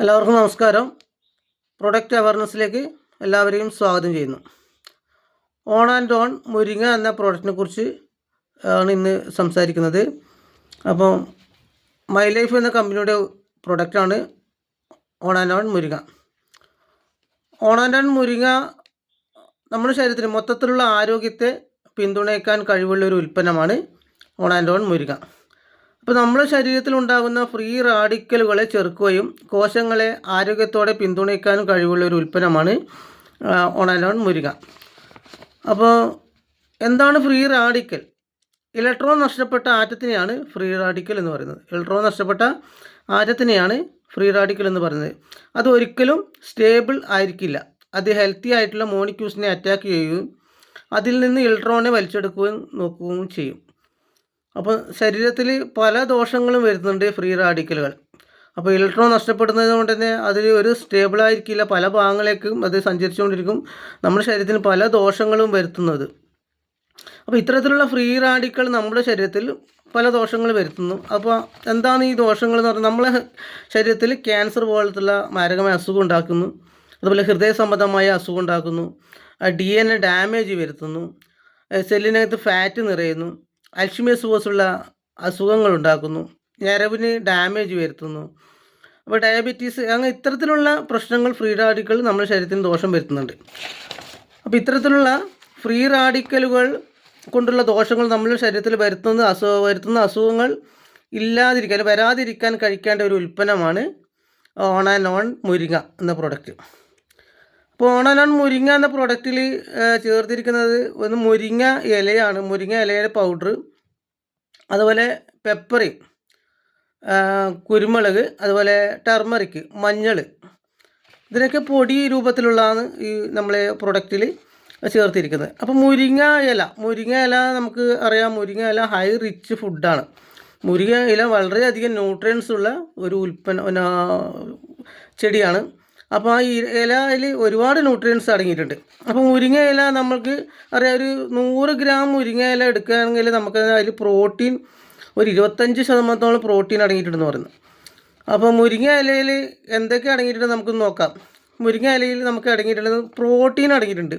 എല്ലാവർക്കും നമസ്കാരം. പ്രൊഡക്റ്റ് അവയർനെസ്സിലേക്ക് എല്ലാവരെയും സ്വാഗതം ചെയ്യുന്നു. ഓൺ ആൻഡ് ഓൺ മുരിങ്ങ എന്ന പ്രോഡക്റ്റിനെ കുറിച്ച് ആണ് ഇന്ന് സംസാരിക്കുന്നത്. അപ്പോൾ മൈ ലൈഫ് എന്ന കമ്പനിയുടെ പ്രൊഡക്റ്റാണ് ഓൺ ആൻഡ് ഓൺ മുരിങ്ങ. ഓൺ ആൻഡ് ഓൺ മുരിങ്ങ നമ്മുടെ ശരീരത്തിന് മൊത്തത്തിലുള്ള ആരോഗ്യത്തെ പിന്തുണയ്ക്കാൻ കഴിവുള്ള ഒരു ഉൽപ്പന്നമാണ് ഓൺ ആൻഡ് ഓൺ മുരിങ്ങ. അപ്പോൾ നമ്മുടെ ശരീരത്തിൽ ഉണ്ടാകുന്ന ഫ്രീ റാഡിക്കലുകളെ ചെറുക്കുകയും കോശങ്ങളെ ആരോഗ്യത്തോടെ പിന്തുണയ്ക്കാനും കഴിവുള്ള ഒരു ഉൽപ്പന്നമാണ് ഓൺ ആൻഡ് ഓൺ മുരിങ്ങ. അപ്പോൾ എന്താണ് ഫ്രീ റാഡിക്കൽ? ഇലക്ട്രോൺ നഷ്ടപ്പെട്ട ആറ്റത്തിനെയാണ് ഫ്രീ റാഡിക്കൽ എന്ന് പറയുന്നത്. ഇലക്ട്രോൺ നഷ്ടപ്പെട്ട ആറ്റത്തിനെയാണ് ഫ്രീ റാഡിക്കൽ എന്ന് പറയുന്നത്. അത് ഒരിക്കലും സ്റ്റേബിൾ ആയിരിക്കില്ല. അത് ഹെൽത്തി ആയിട്ടുള്ള മോളിക്യൂൾസിനെ അറ്റാക്ക് ചെയ്യുകയും അതിൽ നിന്ന് ഇലക്ട്രോണിനെ വലിച്ചെടുക്കുകയും നോക്കുകയും ചെയ്യും. അപ്പോൾ ശരീരത്തിൽ പല ദോഷങ്ങളും വരുന്നുണ്ട് ഫ്രീ റാഡിക്കലുകൾ. അപ്പോൾ ഇലക്ട്രോൺ നഷ്ടപ്പെടുന്നത് കൊണ്ട് തന്നെ അതിൽ ഒരു സ്റ്റേബിളായിരിക്കില്ല, പല ഭാഗങ്ങളിലേക്കും അത് സഞ്ചരിച്ചുകൊണ്ടിരിക്കും, നമ്മുടെ ശരീരത്തിന് പല ദോഷങ്ങളും വരുത്തുന്നത്. അപ്പോൾ ഇത്തരത്തിലുള്ള ഫ്രീ റാഡിക്കൽ നമ്മുടെ ശരീരത്തിൽ പല ദോഷങ്ങൾ വരുത്തുന്നു. അപ്പോൾ എന്താണ് ഈ ദോഷങ്ങൾ എന്ന് പറഞ്ഞാൽ, നമ്മളെ ശരീരത്തിൽ ക്യാൻസർ പോലത്തുള്ള മാരകമായ അസുഖം ഉണ്ടാക്കുന്നു, അതുപോലെ ഹൃദയ സംബന്ധമായ അസുഖം ഉണ്ടാക്കുന്നു, DNA ഡാമേജ് വരുത്തുന്നു, സെല്ലിനകത്ത് ഫാറ്റ് നിറയുന്നു, അൽഷിമേഴ്സ് പോലുള്ള അസുഖങ്ങൾ ഉണ്ടാക്കുന്നു, ഞരവിന് ഡാമേജ് വരുത്തുന്നു, അപ്പോൾ ഡയബറ്റീസ്, അങ്ങനെ ഇത്തരത്തിലുള്ള പ്രശ്നങ്ങൾ ഫ്രീ റാഡിക്കൽ നമ്മുടെ ശരീരത്തിന് ദോഷം വരുത്തുന്നുണ്ട്. അപ്പോൾ ഇത്തരത്തിലുള്ള ഫ്രീ റാഡിക്കലുകൾ കൊണ്ടുള്ള ദോഷങ്ങൾ നമ്മുടെ ശരീരത്തിൽ വരുത്തുന്ന അസുഖങ്ങൾ ഇല്ലാതിരിക്കാൻ, വരാതിരിക്കാൻ കഴിക്കേണ്ട ഒരു ഉൽപ്പന്നമാണ് ഓൺ ആൻഡ് ഓൺ മുരിങ്ങ എന്ന പ്രോഡക്റ്റ്. അപ്പോൾ ഓൺ ആൻഡ് ഓൺ മുരിങ്ങ എന്ന പ്രോഡക്റ്റിൽ ചേർത്തിരിക്കുന്നത് ഒന്ന് മുരിങ്ങ ഇലയാണ്, മുരിങ്ങ ഇലയുടെ പൗഡർ, അതുപോലെ പെപ്പറി, കുരുമുളക്, അതുപോലെ ടർമറിക്, മഞ്ഞൾ, ഇതിനൊക്കെ പൊടി രൂപത്തിലുള്ളതാണ് ഈ നമ്മളെ പ്രൊഡക്റ്റിൽ ചേർത്തിരിക്കുന്നത്. അപ്പോൾ മുരിങ്ങ ഇല നമുക്ക് അറിയാം, മുരിങ്ങ ഇല ഹൈ റിച്ച് ഫുഡാണ്. മുരിങ്ങ ഇല വളരെയധികം ന്യൂട്രിയൻസ് ഉള്ള ഒരു ചെടിയാണ്. അപ്പോൾ ആ ഇലയിൽ ഒരുപാട് ന്യൂട്രിയൻസ് അടങ്ങിയിട്ടുണ്ട്. അപ്പോൾ മുരിങ്ങ ഇല നമുക്ക് അറിയാം, ഒരു 100 ഗ്രാം മുരിങ്ങ ഇല എടുക്കുകയാണെങ്കിൽ നമുക്ക് അതിൽ പ്രോട്ടീൻ ഒരു 25% പ്രോട്ടീൻ അടങ്ങിയിട്ടുണ്ടെന്ന് പറയുന്നത്. അപ്പോൾ മുരിങ്ങ ഇലയിൽ എന്തൊക്കെ അടങ്ങിയിട്ടുണ്ട് നമുക്ക് നോക്കാം. മുരിങ്ങ ഇലയിൽ നമുക്ക് അടങ്ങിയിട്ടുള്ളത് പ്രോട്ടീൻ അടങ്ങിയിട്ടുണ്ട്.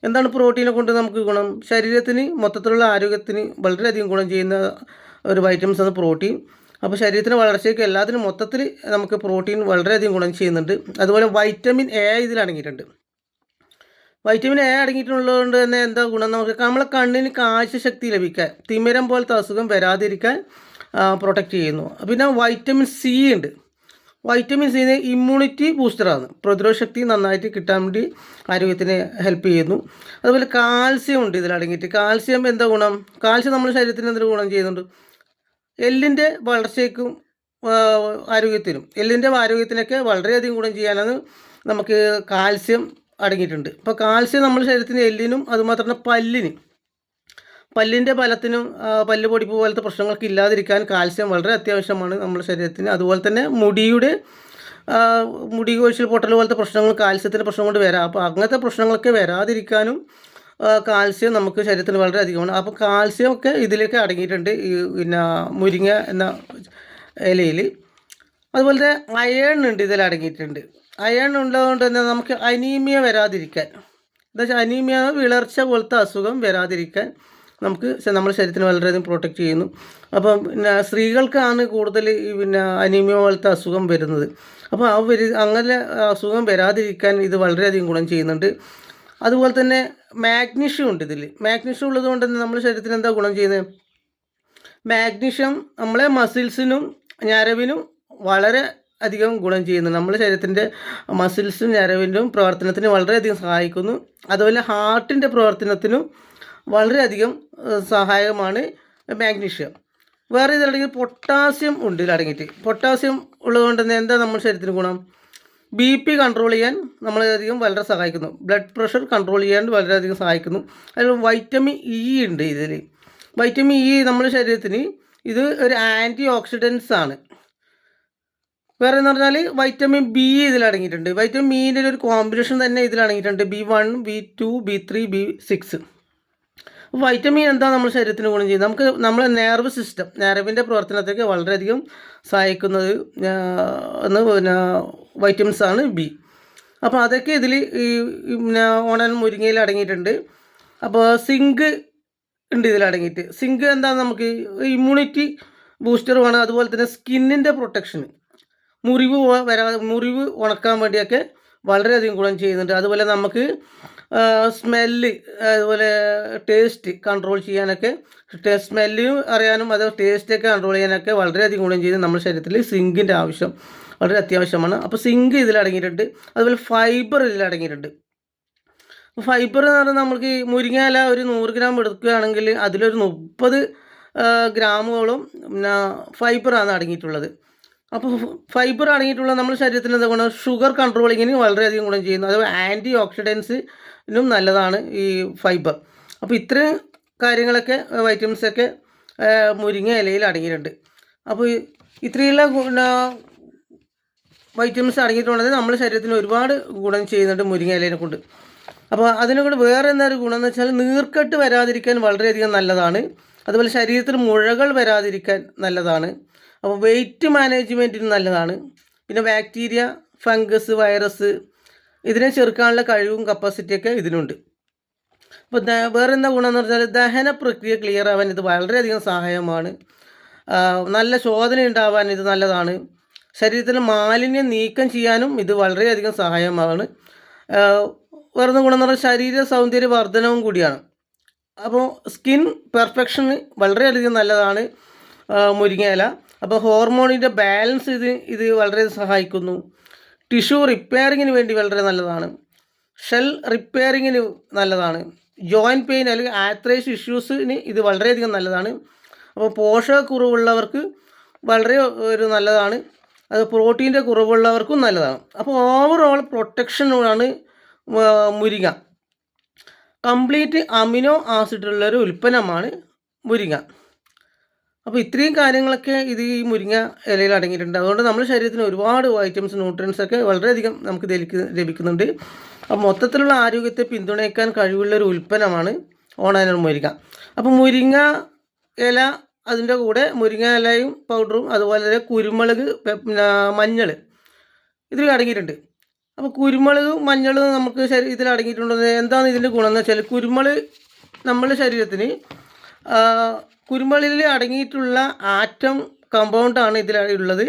എന്താണ് പ്രോട്ടീനെ കൊണ്ട് നമുക്ക് ഗുണം? ശരീരത്തിന് മൊത്തത്തിലുള്ള ആരോഗ്യത്തിന് വളരെയധികം ഗുണം ചെയ്യുന്ന ഒരു വൈറ്റമിൻസ് ആണ് പ്രോട്ടീൻ. അപ്പോൾ ശരീരത്തിന് വളർച്ചയ്ക്ക് എല്ലാത്തിനും മൊത്തത്തിൽ നമുക്ക് പ്രോട്ടീൻ വളരെയധികം ഗുണം ചെയ്യുന്നുണ്ട്. അതുപോലെ വൈറ്റമിൻ എ ഇതിൽ അടങ്ങിയിട്ടുണ്ട്. വൈറ്റമിൻ എ അടങ്ങിയിട്ടുള്ളതുകൊണ്ട് തന്നെ എന്താ ഗുണം? നമുക്ക് നമ്മളെ കണ്ണിന് കാഴ്ചശക്തി ലഭിക്കാൻ, തിമിരം പോലത്തെ അസുഖം വരാതിരിക്കാൻ പ്രൊട്ടക്റ്റ് ചെയ്യുന്നു. പിന്നെ വൈറ്റമിൻ സി ഉണ്ട്. വൈറ്റമിൻ സി ഇമ്മ്യൂണിറ്റി ബൂസ്റ്ററാണ്, പ്രതിരോധ ശക്തി നന്നായിട്ട് കിട്ടാൻ വേണ്ടി ആരോഗ്യത്തിന് ഹെൽപ്പ് ചെയ്യുന്നു. അതുപോലെ കാൽസ്യം ഉണ്ട് ഇതിൽ അടങ്ങിയിട്ട്. കാൽസ്യം എന്താ ഗുണം? കാൽസ്യം നമ്മുടെ ശരീരത്തിന് എന്തൊരു ഗുണം ചെയ്യുന്നുണ്ട്? എല്ലിൻ്റെ വളർച്ചയ്ക്കും ആരോഗ്യത്തിനും, എല്ലിൻ്റെ ആരോഗ്യത്തിനൊക്കെ വളരെയധികം ഗുണം ചെയ്യാനാണ് നമുക്ക് കാൽസ്യം അടങ്ങിയിട്ടുണ്ട്. അപ്പോൾ കാൽസ്യം നമ്മുടെ ശരീരത്തിന്, എല്ലിനും, അതുമാത്രമല്ല പല്ലിൻ്റെ ബലത്തിനും, പല്ല് പൊടിപ്പ് പോലത്തെ പ്രശ്നങ്ങൾക്ക് ഇല്ലാതിരിക്കാൻ കാൽസ്യം വളരെ അത്യാവശ്യമാണ് നമ്മുടെ ശരീരത്തിന്. അതുപോലെ തന്നെ മുടി കൊഴിച്ചിൽ പൊട്ടൽ പോലത്തെ പ്രശ്നങ്ങൾ കാൽസ്യത്തിൻ്റെ പ്രശ്നം കൊണ്ട് വരാം. അപ്പോൾ അങ്ങനത്തെ പ്രശ്നങ്ങളൊക്കെ വരാതിരിക്കാനും കാൽസ്യം നമുക്ക് ശരീരത്തിന് വളരെ അധികമാണ്. അപ്പോൾ കാൽസ്യം ഒക്കെ ഇതിലേക്ക് അടങ്ങിയിട്ടുണ്ട് ഈ മുരിങ്ങ എന്ന ഇലയിൽ. അതുപോലെ തന്നെ അയേൺ ഉണ്ട് ഇതിൽ അടങ്ങിയിട്ടുണ്ട്. അയേൺ ഉള്ളതുകൊണ്ട് തന്നെ നമുക്ക് അനീമിയ വരാതിരിക്കാൻ, എന്താ വെച്ചാൽ അനീമിയ വിളർച്ച പോലത്തെ അസുഖം വരാതിരിക്കാൻ നമുക്ക് നമ്മുടെ ശരീരത്തിന് വളരെയധികം പ്രൊട്ടക്റ്റ് ചെയ്യുന്നു. അപ്പം സ്ത്രീകൾക്കാണ് കൂടുതൽ അനീമിയ പോലത്തെ അസുഖം വരുന്നത്. അപ്പോൾ അങ്ങനെ അസുഖം വരാതിരിക്കാൻ ഇത് വളരെയധികം ഗുണം ചെയ്യുന്നുണ്ട്. അതുപോലെ തന്നെ മാഗ്നീഷ്യം ഉണ്ട് ഇതിൽ. മാഗ്നീഷ്യം ഉള്ളത് കൊണ്ട് തന്നെ നമ്മുടെ ശരീരത്തിന് എന്താ ഗുണം ചെയ്യുന്നത്? മാഗ്നീഷ്യം നമ്മളെ മസിൽസിനും ഞരവിനും വളരെ അധികം ഗുണം ചെയ്യുന്നു. നമ്മുടെ ശരീരത്തിൻ്റെ മസിൽസും ഞരവിനും പ്രവർത്തനത്തിന് വളരെയധികം സഹായിക്കുന്നു. അതുപോലെ ഹാർട്ടിൻ്റെ പ്രവർത്തനത്തിനും വളരെയധികം സഹായകമാണ് മാഗ്നീഷ്യം. വേറെ ഇതിലടങ്ങി പൊട്ടാസ്യം ഉണ്ട് ഇതിലടങ്ങിയിട്ട്. പൊട്ടാസ്യം ഉള്ളതുകൊണ്ട് തന്നെ എന്താ നമ്മുടെ ശരീരത്തിന് ഗുണം? BP കൺട്രോൾ ചെയ്യാൻ നമ്മളധികം വളരെ സഹായിക്കുന്നു. ബ്ലഡ് പ്രഷർ കൺട്രോൾ ചെയ്യാൻ വളരെയധികം സഹായിക്കുന്നു. അതിൽ വൈറ്റമിൻ ഇ ഉണ്ട് ഇതിൽ. വൈറ്റമിൻ ഇ നമ്മുടെ ശരീരത്തിന് ഇത് ഒരു ആൻറ്റി ഓക്സിഡൻസ് ആണ്. വേറെ എന്ന് പറഞ്ഞാൽ വൈറ്റമിൻ B ഇതിലടങ്ങിയിട്ടുണ്ട്. വൈറ്റമിൻ ബിൻ്റെ ഒരു കോമ്പിനേഷൻ തന്നെ ഇതിലടങ്ങിയിട്ടുണ്ട്. B1, B2, B3, B6. Vitamin എന്താ നമ്മുടെ ശരീരത്തിന് ഗുണം ചെയ്യുന്നത്? നമുക്ക് നമ്മളെ നെർവ് സിസ്റ്റം, ഞരവിൻ്റെ പ്രവർത്തനത്തേക്ക് വളരെയധികം സഹായിക്കുന്നത് എന്ന് വൈറ്റമിൻസ് ആണ് ബി. അപ്പോൾ അതൊക്കെ ഇതിൽ ഈ പിന്നെ ഓണൻ മുരിങ്ങയിൽ അടങ്ങിയിട്ടുണ്ട്. അപ്പോൾ സിങ്ക് ഉണ്ട് ഇതിലടങ്ങിയിട്ട്. സിങ്ക് എന്താണെന്ന് നമുക്ക് ഇമ്മ്യൂണിറ്റി ബൂസ്റ്ററുമാണ്. അതുപോലെ തന്നെ സ്കിന്നിൻ്റെ പ്രൊട്ടക്ഷന്, മുറിവ് ഉണക്കാൻ വേണ്ടിയൊക്കെ വളരെയധികം ഗുണം ചെയ്യുന്നുണ്ട്. അതുപോലെ നമുക്ക് സ്മെല്ല്, അതുപോലെ ടേസ്റ്റ് കൺട്രോൾ ചെയ്യാനൊക്കെ, സ്മെല്ല് അറിയാനും അത് ടേസ്റ്റൊക്കെ കൺട്രോൾ ചെയ്യാനൊക്കെ വളരെയധികം ഗുണം ചെയ്യുന്നത് നമ്മുടെ ശരീരത്തിൽ സിങ്കിൻ്റെ ആവശ്യം വളരെ അത്യാവശ്യമാണ്. അപ്പോൾ സിങ്ക് ഇതിലടങ്ങിയിട്ടുണ്ട്. അതുപോലെ ഫൈബർ ഇതിലടങ്ങിയിട്ടുണ്ട്. ഫൈബർ എന്ന് പറഞ്ഞാൽ നമുക്ക് മുരിങ്ങയില ഒരു 100 ഗ്രാം എടുക്കുകയാണെങ്കിൽ അതിലൊരു 30 ഗ്രാമുകളും പിന്നെ ഫൈബറാണ് അടങ്ങിയിട്ടുള്ളത്. അപ്പോൾ ഫൈബർ അടങ്ങിയിട്ടുള്ള നമ്മുടെ ശരീരത്തിന് എന്താ ഗുണം? ഷുഗർ കൺട്രോളിങ്ങിന് വളരെയധികം ഗുണം ചെയ്യുന്നു. അതുപോലെ ആൻറ്റി ഓക്സിഡൻസിനും നല്ലതാണ് ഈ ഫൈബർ. അപ്പോൾ ഇത്രയും കാര്യങ്ങളൊക്കെ വൈറ്റമിൻസൊക്കെ മുരിങ്ങ ഇലയിൽ അടങ്ങിയിട്ടുണ്ട്. അപ്പോൾ ഇത്രയുള്ള വൈറ്റമിൻസ് അടങ്ങിയിട്ടുള്ളത് നമ്മുടെ ശരീരത്തിന് ഒരുപാട് ഗുണം ചെയ്യുന്നുണ്ട് മുരിങ്ങ ഇലയെ കൊണ്ട്. അപ്പോൾ അതിനെക്കൊണ്ട് വേറെ എന്തൊരു ഗുണം എന്ന് വെച്ചാൽ നീർക്കെട്ട് വരാതിരിക്കാൻ വളരെയധികം നല്ലതാണ്. അതുപോലെ ശരീരത്തിൽ മുഴകൾ വരാതിരിക്കാൻ നല്ലതാണ്. അപ്പോൾ വെയിറ്റ് മാനേജ്മെൻറ്റിന് നല്ലതാണ്. പിന്നെ ബാക്ടീരിയ, ഫംഗസ്, വൈറസ് ഇതിനെ ചെറുക്കാനുള്ള കഴിവും കപ്പാസിറ്റിയൊക്കെ ഇതിനുണ്ട്. അപ്പോൾ വേറെ എന്താ ഗുണം എന്ന് പറഞ്ഞാൽ ദഹന പ്രക്രിയ ക്ലിയർ ആവാൻ ഇത് വളരെയധികം സഹായമാണ്. നല്ല ശോധന ഉണ്ടാവാൻ ഇത് നല്ലതാണ്. ശരീരത്തിലെ മാലിന്യം നീക്കം ചെയ്യാനും ഇത് വളരെയധികം സഹായമാണ്. വേറൊരു ഗുണം എന്ന് പറഞ്ഞാൽ ശരീര സൗന്ദര്യ വർധനവും കൂടിയാണ്. അപ്പോൾ സ്കിൻ പെർഫെക്ഷന് വളരെയധികം നല്ലതാണ് മുരിങ്ങയില. അപ്പോൾ ഹോർമോണിൻ്റെ ബാലൻസ് ഇത് വളരെ സഹായിക്കുന്നു. ടിഷ്യൂ റിപ്പയറിങ്ങിന് വേണ്ടി വളരെ നല്ലതാണ്. ഷെൽ റിപ്പയറിങ്ങിന് നല്ലതാണ്. ജോയിൻറ്റ് പെയിൻ അല്ലെങ്കിൽ ആർത്രൈറ്റിസ് ഇഷ്യൂസിന് ഇത് വളരെയധികം നല്ലതാണ്. അപ്പോൾ പോഷകക്കുറവുള്ളവർക്ക് വളരെ ഒരു നല്ലതാണ്. അത് പ്രോട്ടീൻ്റെ കുറവുള്ളവർക്കും നല്ലതാണ്. അപ്പോൾ ഓവറോൾ പ്രൊട്ടക്ഷനാണ് മുരിങ്ങ. കംപ്ലീറ്റ് അമിനോ ആസിഡുള്ളൊരു ഉൽപ്പന്നമാണ് മുരിങ്ങ. അപ്പോൾ ഇത്രയും കാര്യങ്ങളൊക്കെ ഇത് ഈ മുരിങ്ങ ഇലയിൽ അടങ്ങിയിട്ടുണ്ട്. അതുകൊണ്ട് നമ്മുടെ ശരീരത്തിന് ഒരുപാട് വൈറ്റമിൻസ്, ന്യൂട്രിയൻസ് ഒക്കെ വളരെയധികം നമുക്ക് ലഭിക്കുന്നുണ്ട്. അപ്പോൾ മൊത്തത്തിലുള്ള ആരോഗ്യത്തെ പിന്തുണയ്ക്കാൻ കഴിവുള്ളൊരു ഉൽപ്പന്നമാണ് ഓണാനൽ മുരിങ്ങ. അപ്പോൾ മുരിങ്ങ ഇല, അതിൻ്റെ കൂടെ മുരിങ്ങ ഇലയും പൗഡറും, അതുപോലെ തന്നെ കുരുമുളക്, മഞ്ഞൾ ഇതിൽ അടങ്ങിയിട്ടുണ്ട്. അപ്പോൾ കുരുമുളക്, മഞ്ഞൾ നമുക്ക് ഇതിൽ അടങ്ങിയിട്ടുള്ളത് എന്താണ് ഇതിൻ്റെ ഗുണം എന്ന് വെച്ചാൽ കുരുമുളക് നമ്മുടെ ശരീരത്തിന് കുരുമുളകിൽ അടങ്ങിയിട്ടുള്ള ആറ്റം കമ്പൗണ്ടാണ് ഇതിലുള്ളത്.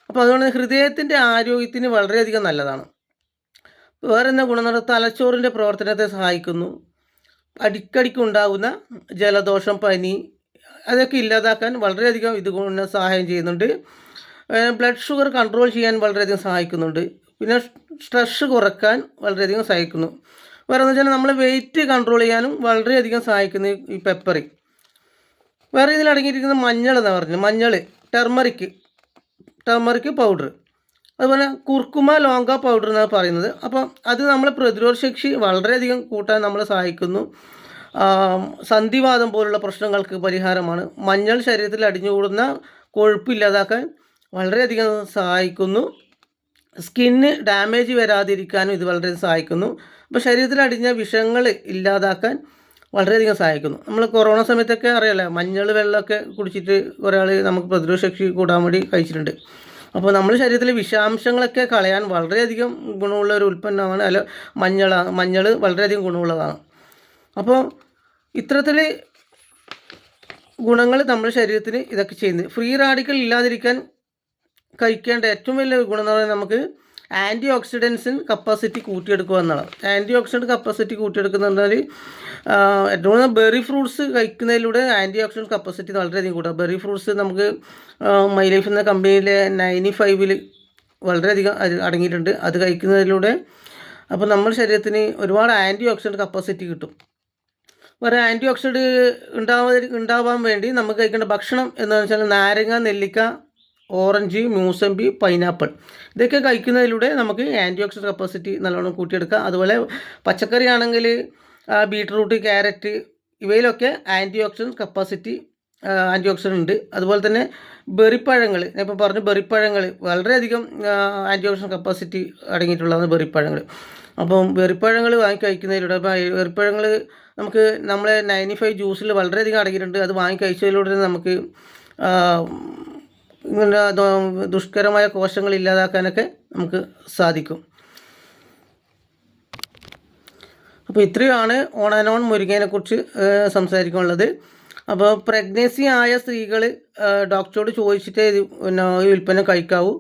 അപ്പോൾ അതുകൊണ്ട് ഹൃദയത്തിൻ്റെ ആരോഗ്യത്തിന് വളരെയധികം നല്ലതാണ്. വേറെ എന്താ ഗുണം എന്ന് പറഞ്ഞാൽ തലച്ചോറിൻ്റെ പ്രവർത്തനത്തെ സഹായിക്കുന്നു. അടിക്കടിക്കുണ്ടാകുന്ന ജലദോഷം, പനി അതൊക്കെ ഇല്ലാതാക്കാൻ വളരെയധികം ഇത് സഹായം ചെയ്യുന്നുണ്ട്. ബ്ലഡ് ഷുഗർ കൺട്രോൾ ചെയ്യാൻ വളരെയധികം സഹായിക്കുന്നുണ്ട്. പിന്നെ സ്ട്രെസ് കുറയ്ക്കാൻ വളരെയധികം സഹായിക്കുന്നു. വേറെ എന്ന് വെച്ചാൽ നമ്മൾ വെയിറ്റ് കൺട്രോൾ ചെയ്യാനും വളരെയധികം സഹായിക്കുന്നു ഈ പെപ്പറി. വേറെ ഇതിൽ അടങ്ങിയിരിക്കുന്ന മഞ്ഞൾ എന്ന് പറഞ്ഞു, മഞ്ഞൾ, ടെർമറിക് പൗഡർ, അതുപോലെ കുർക്കുമ ലോങ്ക പൗഡർ എന്നാണ് പറയുന്നത്. അപ്പം അത് നമ്മളെ പ്രതിരോധ ശേഷി വളരെയധികം കൂട്ടാൻ നമ്മളെ സഹായിക്കുന്നു. സന്ധിവാതം പോലുള്ള പ്രശ്നങ്ങൾക്ക് പരിഹാരമാണ്. മഞ്ഞൾ ശരീരത്തിൽ അടിഞ്ഞുകൂടുന്ന കൊഴുപ്പ് ഇല്ലാതാക്കാൻ വളരെയധികം സഹായിക്കുന്നു. സ്കിന്ന് ഡാമേജ് വരാതിരിക്കാനും ഇത് വളരെ സഹായിക്കുന്നു. അപ്പോൾ ശരീരത്തിൽ അടിഞ്ഞ വിഷങ്ങൾ ഇല്ലാതാക്കാൻ വളരെയധികം സഹായിക്കുന്നു. നമ്മൾ കൊറോണ സമയത്തൊക്കെ അറിയാമല്ലോ, മഞ്ഞൾ വെള്ളമൊക്കെ കുടിച്ചിട്ട് കുറേ ആൾ നമുക്ക് പ്രതിരോധ ശക്തി കൂടാൻ വേണ്ടി കഴിച്ചിട്ടുണ്ട്. അപ്പോൾ നമ്മുടെ ശരീരത്തിലെ വിഷാംശങ്ങളൊക്കെ കളയാൻ വളരെയധികം ഗുണമുള്ള ഒരു ഉൽപ്പന്നമാണ് മഞ്ഞൾ വളരെയധികം ഗുണമുള്ളതാണ്. അപ്പോൾ ഇത്തരത്തിൽ ഗുണങ്ങൾ നമ്മുടെ ശരീരത്തിന് ഇതൊക്കെ ചെയ്യുന്നത്. ഫ്രീ റാഡിക്കൽ ഇല്ലാതിരിക്കാൻ കഴിക്കേണ്ട ഏറ്റവും വലിയ ഗുണം എന്ന് പറയുന്നത് നമുക്ക് ആൻറ്റി ഓക്സിഡൻസിന് കപ്പാസിറ്റി കൂട്ടിയെടുക്കുക എന്നതാണ്. ആൻറ്റി ഓക്സിഡൻറ്റ് കപ്പാസിറ്റി കൂട്ടിയെടുക്കുന്നതിനാൽ ഏറ്റവും കൂടുതൽ ബെറി ഫ്രൂട്ട്സ് കഴിക്കുന്നതിലൂടെ ആൻറ്റി ഓക്സിഡൻറ്റ് കപ്പാസിറ്റി വളരെയധികം കൂട്ടുക. ബെറി ഫ്രൂട്ട്സ് നമുക്ക് മൈ ലൈഫ് എന്ന കമ്പനിയിലെ 95 വളരെയധികം അടങ്ങിയിട്ടുണ്ട്. അത് കഴിക്കുന്നതിലൂടെ അപ്പോൾ നമ്മുടെ ശരീരത്തിന് ഒരുപാട് ആൻറ്റി ഓക്സിഡൻറ്റ് കപ്പാസിറ്റി കിട്ടും. വേറെ ആൻറ്റി ഓക്സിഡൻറ്റ് ഉണ്ടാവാൻ വേണ്ടി നമുക്ക് കഴിക്കേണ്ട ഭക്ഷണം എന്ന് വെച്ചാൽ നാരങ്ങ, നെല്ലിക്ക, ഓറഞ്ച്, മൂസമ്പി, പൈനാപ്പിൾ ഇതൊക്കെ കഴിക്കുന്നതിലൂടെ നമുക്ക് ആൻറ്റി ഓക്സിഡൻറ്റ് കപ്പാസിറ്റി നല്ലോണം കൂട്ടിയെടുക്കുക. അതുപോലെ പച്ചക്കറി ആണെങ്കിൽ ബീട്രൂട്ട്, ക്യാരറ്റ് ഇവയിലൊക്കെ ആൻറ്റി ഓക്സിഡൻറ്റ് ഉണ്ട്. അതുപോലെ തന്നെ ബെറിപ്പഴങ്ങൾ, ഞാൻ ഇപ്പോൾ പറഞ്ഞു, ബെറിപ്പഴങ്ങൾ വളരെയധികം ആൻറ്റി ഓക്സിഡൻറ്റ് കപ്പാസിറ്റി അടങ്ങിയിട്ടുള്ളതാണ് ബെറിപ്പഴങ്ങൾ. അപ്പം ബെറിപ്പഴങ്ങൾ വാങ്ങി കഴിക്കുന്നതിലൂടെ, ബെറിപ്പഴങ്ങൾ നമുക്ക് നമ്മളെ 95 ജ്യൂസിൽ വളരെയധികം അടങ്ങിയിട്ടുണ്ട്. അത് വാങ്ങി കഴിച്ചതിലൂടെ നമുക്ക് ഇങ്ങനെ ദുഷ്കരമായ കോശങ്ങൾ ഇല്ലാതാക്കാനൊക്കെ നമുക്ക് സാധിക്കും. അപ്പോൾ ഇത്രയുമാണ് ഓൺ ആൻഡ് ഓൺ മുരിങ്ങയെക്കുറിച്ച് സംസാരിക്കാനുള്ളത്. അപ്പോൾ പ്രഗ്നൻസി ആയ സ്ത്രീകൾ ഡോക്ടറോട് ചോദിച്ചിട്ടേ പിന്നെ ഈ ഉൽപ്പന്നം കഴിക്കാവൂ.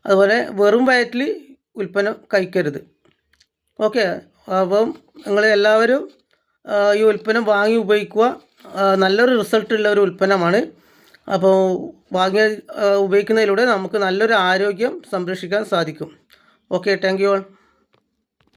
അതുപോലെ വെറും വയറ്റിൽ ഉൽപ്പന്നം കഴിക്കരുത്. ഓക്കെ, അപ്പം നിങ്ങൾ എല്ലാവരും ഈ ഉൽപ്പന്നം വാങ്ങി ഉപയോഗിക്കുക. നല്ലൊരു റിസൾട്ടുള്ള ഒരു ഉൽപ്പന്നമാണ്. അപ്പോൾ ഉപയോഗിക്കുന്നതിലൂടെ നമുക്ക് നല്ലൊരു ആരോഗ്യം സംരക്ഷിക്കാൻ സാധിക്കും. Okay, thank you all.